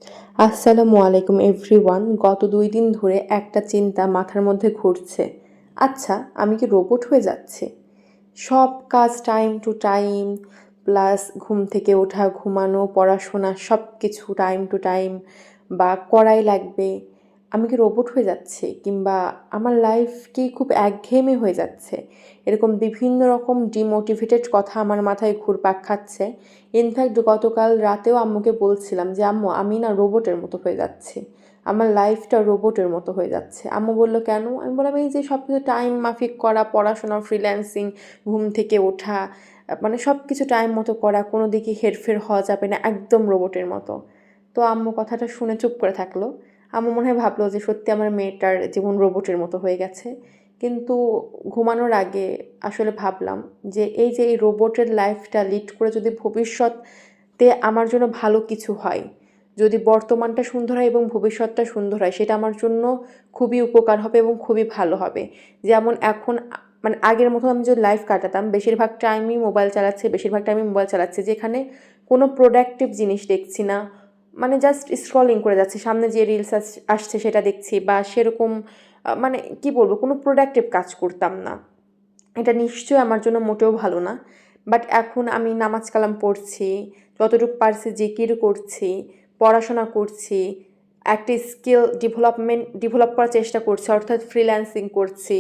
আসসালামু আলাইকুম এভরিওয়ান। গত ২ দিন ধরে একটা চিন্তা মাথার মধ্যে ঘুরছে। আচ্ছা, আমি কি রোবট হয়ে যাচ্ছি? সব কাজ টাইম টু টাইম, প্লাস ঘুম থেকে ওঠা, ঘুমানো, পড়াশোনা সবকিছু টাইম টু টাইম বা করাই লাগবে। আমি কি রোবট হয়ে যাচ্ছি? কিংবা আমার লাইফ কি খুব একঘেয়েমি হয়ে যাচ্ছে? এরকম বিভিন্ন রকম ডিমোটিভেটেড কথা আমার মাথায় ঘুরপাক খাচ্ছে। ইনফ্যাক্ট গতকাল রাতেও আম্মুকে বলছিলাম যে, "আম্মু আমি না রোবটের মতো হয়ে যাচ্ছি। আমার লাইফটা রোবটের মতো হয়ে যাচ্ছে।" আম্মু বলল, "কেন?" আমি বললাম, "এই যে সবকিছু টাইম মাফিক করা, পড়াশোনা, ফ্রিল্যান্সিং, ঘুম থেকে ওঠা, মানে সবকিছু টাইম মতো করা, কোনো দিকে হেরফের হওয়া যাবে না, একদম রোবটের মতো।" তো আম্মু কথাটা শুনে চুপ করে থাকলো। আম্মু মনে হয় ভাবলো যে সত্যি আমার মেয়েটার জীবন রোবটের মতো হয়ে গেছে। কিন্তু ঘুমানোর আগে আসলে ভাবলাম যে এই রোবটের লাইফটা লিড করে যদি ভবিষ্যতে আমার জন্য ভালো কিছু হয়, যদি বর্তমানটা সুন্দর হয় এবং ভবিষ্যৎটা সুন্দর হয়, সেটা আমার জন্য খুবই উপকার হবে এবং খুবই ভালো হবে। যেমন এখন মানে আগের মতো আমি যদি লাইফ কাটাতাম, বেশিরভাগ টাইমই মোবাইল চালাচ্ছি, যেখানে কোনো প্রোডাক্টিভ জিনিস দেখছি না। মানে জাস্ট স্ক্রলিং করে যাচ্ছি, সামনে যে রিলস আসছে সেটা দেখছি, বা সেরকম মানে কি বলবো, কোনো প্রোডাক্টিভ কাজ করতাম না। এটা নিশ্চয়ই আমার জন্য মোটেও ভালো না। বাট এখন আমি নামাজ কালাম পড়ছি, যতটুকু পারছি জিকির করছি, পড়াশোনা করছি, একটা স্কিল ডেভেলপ করার চেষ্টা করছি, অর্থাৎ ফ্রিল্যান্সিং করছি,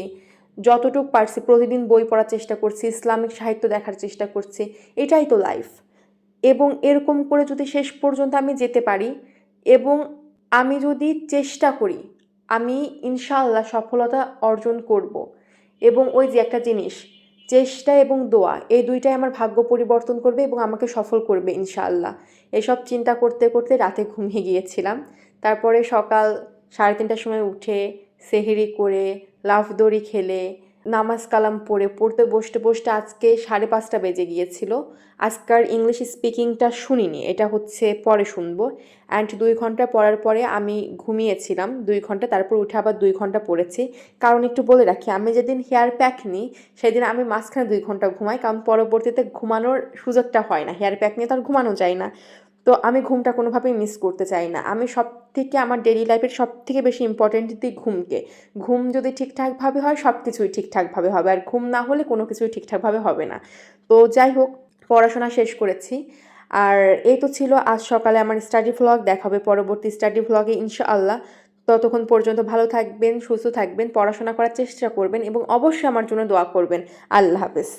যতটুকু পারছি প্রতিদিন বই পড়ার চেষ্টা করছি, ইসলামিক সাহিত্য দেখার চেষ্টা করছি। এটাই তো লাইফ। এবং এরকম করে যদি শেষ পর্যন্ত আমি যেতে পারি এবং আমি যদি চেষ্টা করি, আমি ইনশাআল্লাহ সফলতা অর্জন করব। এবং ওই যে একটা জিনিস, চেষ্টা এবং দোয়া, এই দুইটাই আমার ভাগ্য পরিবর্তন করবে এবং আমাকে সফল করবে ইনশাআল্লাহ। এসব চিন্তা করতে করতে রাতে ঘুমিয়ে গিয়েছিলাম। তারপরে সকাল 3:30টার সময় উঠে সেহরি করে, লাফ দড়ি খেলে, নামাজ কালাম পড়তে বসতে বসতে আজকে 5:30 বেজে গিয়েছিল। আজকার ইংলিশ স্পিকিংটা শুনিনি, এটা হচ্ছে পরে শুনবো। অ্যান্ড 2 ঘন্টা পড়ার পরে আমি ঘুমিয়েছিলাম 2 ঘন্টা, তারপর উঠে আবার 2 ঘন্টা পড়েছি। কারণ একটু বলে রাখি, আমি যেদিন হেয়ার প্যাক নিই সেদিন আমি মাঝখানে 2 ঘন্টা ঘুমাই, কারণ পরবর্তীতে ঘুমানোর সুযোগটা হয় না। হেয়ার প্যাক নিয়ে তো আর ঘুমানো যায় না। তো আমি ঘুমটা কোনোভাবেই মিস করতে চাই না। আমি সবথেকে আমার ডেইলি লাইফের সবথেকে বেশি ইম্পর্টেন্ট দিই ঘুমকে। ঘুম যদি ঠিকঠাকভাবে হয় সব কিছুই ঠিকঠাকভাবে হবে, আর ঘুম না হলে কোনো কিছুই ঠিকঠাকভাবে হবে না। তো যাই হোক, পড়াশোনা শেষ করেছি। আর এই তো ছিল আজ সকালে আমার স্টাডি ভ্লগ। দেখা হবে পরবর্তী স্টাডি ভ্লগে ইনশাআল্লাহ। ততক্ষণ পর্যন্ত ভালো থাকবেন, সুস্থ থাকবেন, পড়াশোনা করার চেষ্টা করবেন এবং অবশ্যই আমার জন্য দোয়া করবেন। আল্লাহ হাফেজ।